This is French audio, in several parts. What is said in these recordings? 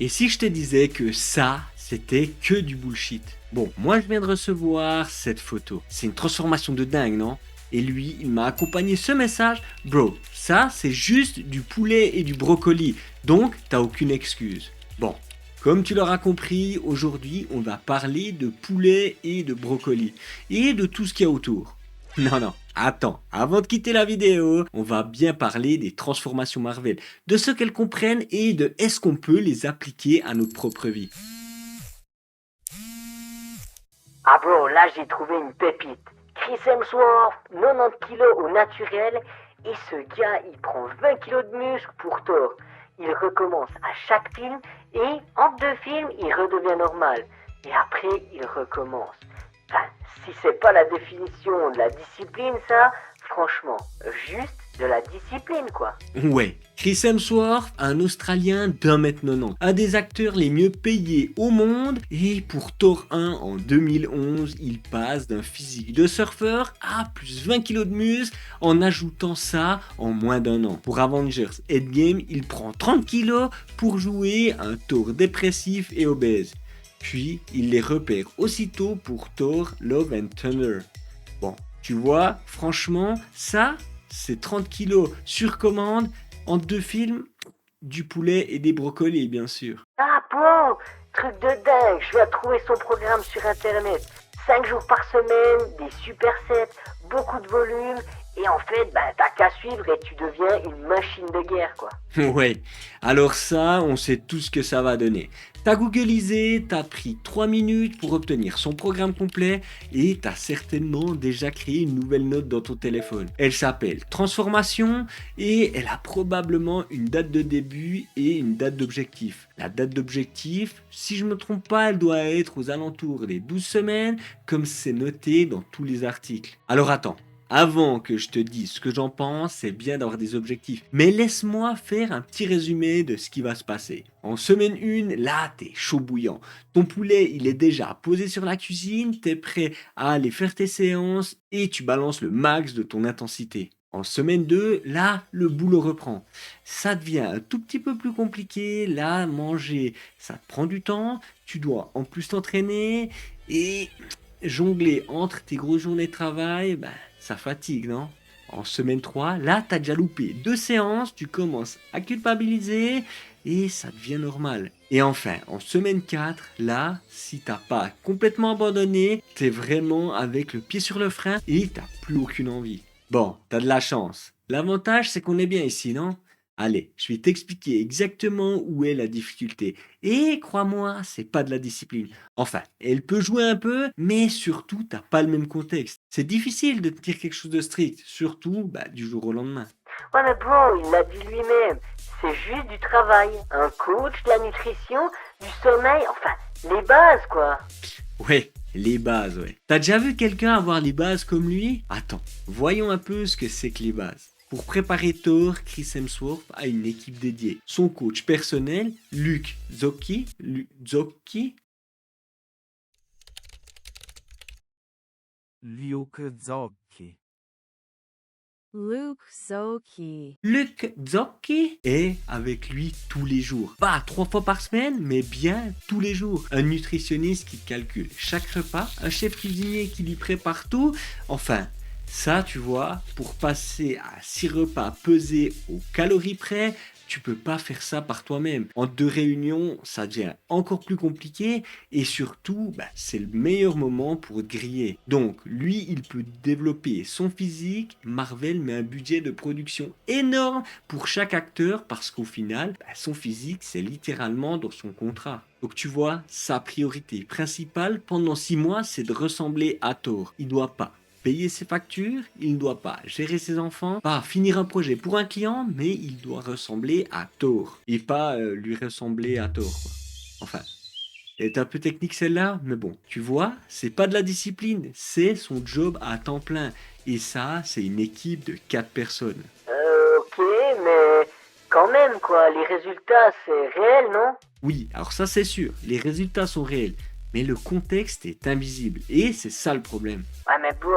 Et si je te disais que ça, c'était que du bullshit? Bon, moi je viens de recevoir cette photo. C'est une transformation de dingue, non? Et lui, il m'a accompagné ce message. Bro, ça c'est juste du poulet et du brocoli. Donc, t'as aucune excuse. Bon, comme tu l'auras compris, aujourd'hui on va parler de poulet et de brocoli. Et de tout ce qu'il y a autour. Non, non, attends, avant de quitter la vidéo, on va bien parler des transformations Marvel, de ce qu'elles comprennent et de est-ce qu'on peut les appliquer à notre propre vie. Ah bro, là j'ai trouvé une pépite. Chris Hemsworth, 90 kilos au naturel, et ce gars il prend 20 kilos de muscle pour Thor. Il recommence à chaque film, et entre deux films il redevient normal. Et après il recommence. Enfin, si c'est pas la définition de la discipline ça, franchement, juste de la discipline quoi. Ouais, Chris Hemsworth, un Australien d'1m90, un des acteurs les mieux payés au monde, et pour Thor 1 en 2011, il passe d'un physique de surfeur à plus 20 kilos de muscle en ajoutant ça en moins d'un an. Pour Avengers Endgame, il prend 30 kilos pour jouer un Thor dépressif et obèse. Puis, il les repère aussitôt pour Thor Love and Thunder. Bon, tu vois, franchement, ça, c'est 30 kilos sur commande en deux films, du poulet et des brocolis, bien sûr. Ah bon, truc de dingue, je viens de trouver son programme sur internet. 5 jours par semaine, des supersets, beaucoup de volume, et en fait, t'as qu'à suivre et tu deviens une machine de guerre quoi. Ouais, alors ça, on sait tout ce que ça va donner. T'as googlisé, t'as pris 3 minutes pour obtenir son programme complet et t'as certainement déjà créé une nouvelle note dans ton téléphone. Elle s'appelle Transformation et elle a probablement une date de début et une date d'objectif. La date d'objectif, si je me trompe pas, elle doit être aux alentours des 12 semaines, comme c'est noté dans tous les articles. Alors attends. Avant que je te dise ce que j'en pense, c'est bien d'avoir des objectifs. Mais laisse-moi faire un petit résumé de ce qui va se passer. En semaine 1, là, t'es chaud bouillant. Ton poulet, il est déjà posé sur la cuisine, t'es prêt à aller faire tes séances et tu balances le max de ton intensité. En semaine 2, là, le boulot reprend. Ça devient un tout petit peu plus compliqué. Là, manger, ça te prend du temps. Tu dois en plus t'entraîner et jongler entre tes grosses journées de travail, ça fatigue, non? En semaine 3, là, t'as déjà loupé 2 séances, tu commences à culpabiliser et ça devient normal. Et enfin, en semaine 4, là, si t'as pas complètement abandonné, t'es vraiment avec le pied sur le frein et t'as plus aucune envie. Bon, t'as de la chance. L'avantage, c'est qu'on est bien ici, non? Allez, je vais t'expliquer exactement où est la difficulté. Et crois-moi, c'est pas de la discipline. Enfin, elle peut jouer un peu, mais surtout, t'as pas le même contexte. C'est difficile de tenir quelque chose de strict, surtout du jour au lendemain. Ouais mais bon, il l'a dit lui-même, c'est juste du travail, un coach, de la nutrition, du sommeil, enfin, les bases quoi. Ouais, les bases, ouais. T'as déjà vu quelqu'un avoir les bases comme lui? Attends, voyons un peu ce que c'est que les bases. Pour préparer Thor, Chris Hemsworth a une équipe dédiée. Son coach personnel, Luke Zocchi, Luke Zocchi. Luke Zocchi. Luke Zocchi est avec lui tous les jours. Pas 3 fois par semaine, mais bien tous les jours. Un nutritionniste qui calcule chaque repas, un chef cuisinier qui lui prépare tout. Enfin, ça, tu vois, pour passer à 6 repas pesés aux calories près, tu peux pas faire ça par toi-même. En 2 réunions, ça devient encore plus compliqué et surtout, c'est le meilleur moment pour te griller. Donc, lui, il peut développer son physique. Marvel met un budget de production énorme pour chaque acteur parce qu'au final, son physique, c'est littéralement dans son contrat. Donc tu vois, sa priorité principale pendant 6 mois, c'est de ressembler à Thor. Il doit pas payer ses factures, il ne doit pas gérer ses enfants, pas finir un projet pour un client, mais il doit ressembler à Thor. Et pas lui ressembler à Thor, quoi. Enfin, elle est un peu technique celle-là, mais bon, tu vois, c'est pas de la discipline, c'est son job à temps plein. Et ça, c'est une équipe de 4 personnes. Ok, mais quand même quoi, les résultats c'est réel non? Oui, alors ça c'est sûr, les résultats sont réels, mais le contexte est invisible, et c'est ça le problème. Ouais mais bro,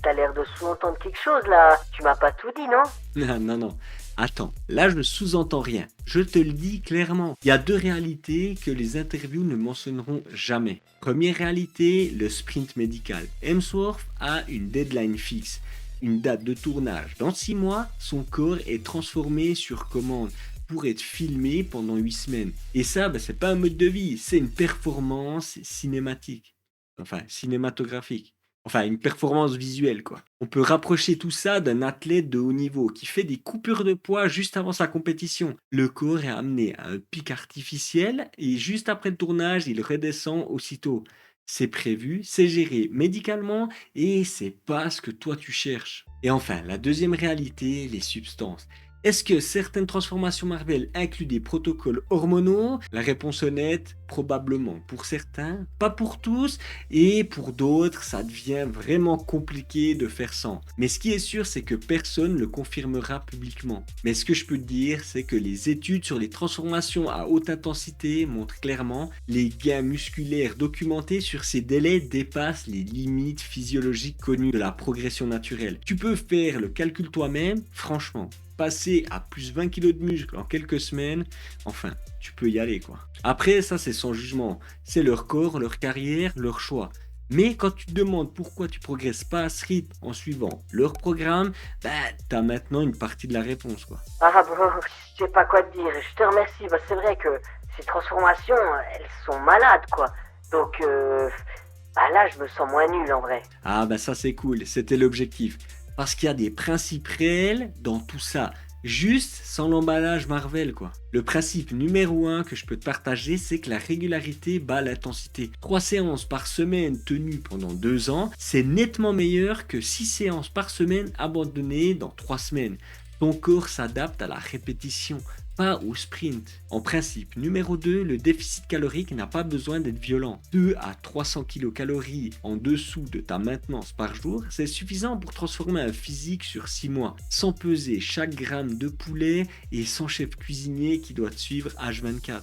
t'as l'air de sous-entendre quelque chose là, tu m'as pas tout dit non? Non, non, non. Attends, là je ne sous-entends rien. Je te le dis clairement. Il y a deux réalités que les interviews ne mentionneront jamais. Première réalité, le sprint médical. Hemsworth a une deadline fixe, une date de tournage. Dans 6 mois, son corps est transformé sur commande pour être filmé pendant 8 semaines. Et ça, c'est pas un mode de vie, c'est une performance cinématique. Enfin, cinématographique. Enfin, une performance visuelle, quoi. On peut rapprocher tout ça d'un athlète de haut niveau qui fait des coupures de poids juste avant sa compétition. Le corps est amené à un pic artificiel et juste après le tournage, il redescend aussitôt. C'est prévu, c'est géré médicalement et c'est pas ce que toi tu cherches. Et enfin, la deuxième réalité, les substances. Est-ce que certaines transformations Marvel incluent des protocoles hormonaux? La réponse honnête, probablement. Pour certains, pas pour tous, et pour d'autres, ça devient vraiment compliqué de faire sans. Mais ce qui est sûr, c'est que personne ne le confirmera publiquement. Mais ce que je peux te dire, c'est que les études sur les transformations à haute intensité montrent clairement les gains musculaires documentés sur ces délais dépassent les limites physiologiques connues de la progression naturelle. Tu peux faire le calcul toi-même, franchement. Passer à plus 20 kg de muscle en quelques semaines, enfin, tu peux y aller quoi. Après, ça c'est sans jugement, c'est leur corps, leur carrière, leur choix. Mais quand tu te demandes pourquoi tu progresses pas à ce rythme en suivant leur programme, t'as maintenant une partie de la réponse quoi. Ah bro, je sais pas quoi te dire, je te remercie, c'est vrai que ces transformations, elles sont malades quoi. Donc là je me sens moins nul en vrai. Ah ça c'est cool, c'était l'objectif. Parce qu'il y a des principes réels dans tout ça. Juste sans l'emballage Marvel quoi. Le principe numéro 1 que je peux te partager, c'est que la régularité bat l'intensité. 3 séances par semaine tenues pendant 2 ans, c'est nettement meilleur que 6 séances par semaine abandonnées dans 3 semaines. Ton corps s'adapte à la répétition, pas au sprint. En principe, numéro 2, le déficit calorique n'a pas besoin d'être violent. 2 à 300 kcal en dessous de ta maintenance par jour, c'est suffisant pour transformer un physique sur 6 mois, sans peser chaque gramme de poulet et sans chef cuisinier qui doit te suivre H24.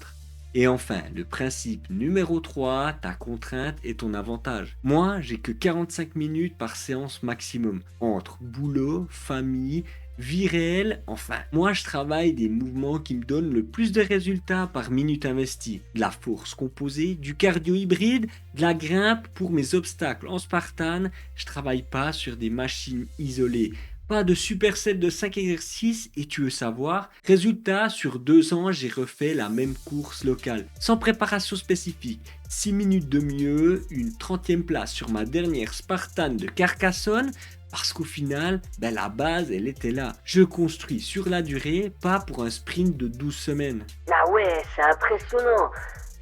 Et enfin, le principe numéro 3, ta contrainte est ton avantage. Moi, j'ai que 45 minutes par séance maximum, entre boulot, famille, vie réelle, enfin. Moi, je travaille des mouvements qui me donnent le plus de résultats par minute investie. De la force composée, du cardio hybride, de la grimpe pour mes obstacles en Spartan. Je travaille pas sur des machines isolées. Pas de superset de 5 exercices et tu veux savoir, résultat, sur 2 ans, j'ai refait la même course locale, sans préparation spécifique. 6 minutes de mieux, une 30e place sur ma dernière Spartan de Carcassonne, parce qu'au final, la base, elle était là. Je construis sur la durée, pas pour un sprint de 12 semaines. Ah ouais, c'est impressionnant.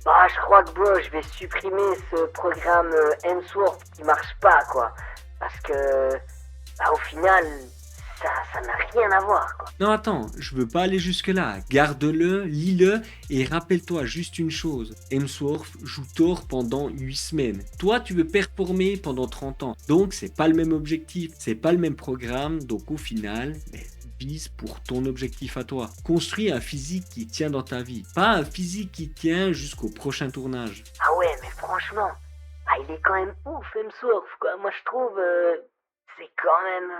Je crois que bro, je vais supprimer ce programme Hemsworth qui marche pas quoi. Parce que au final, ça n'a rien à voir quoi. Non attends, je veux pas aller jusque là. Garde-le, lis-le et rappelle-toi juste une chose. Hemsworth joue Thor pendant 8 semaines. Toi tu veux performer pendant 30 ans. Donc c'est pas le même objectif, c'est pas le même programme. Donc au final, vise pour ton objectif à toi. Construis un physique qui tient dans ta vie. Pas un physique qui tient jusqu'au prochain tournage. Ah ouais, mais franchement, il est quand même ouf Hemsworth quoi. Moi je trouve c'est quand même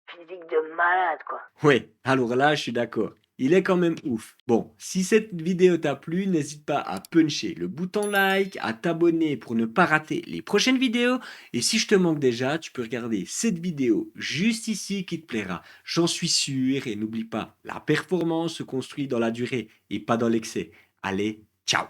physique de malade quoi. Ouais, alors là je suis d'accord. Il est quand même ouf. Bon, si cette vidéo t'a plu, n'hésite pas à puncher le bouton like, à t'abonner pour ne pas rater les prochaines vidéos. Et si je te manque déjà, tu peux regarder cette vidéo juste ici qui te plaira. J'en suis sûr et n'oublie pas, la performance se construit dans la durée et pas dans l'excès. Allez, ciao!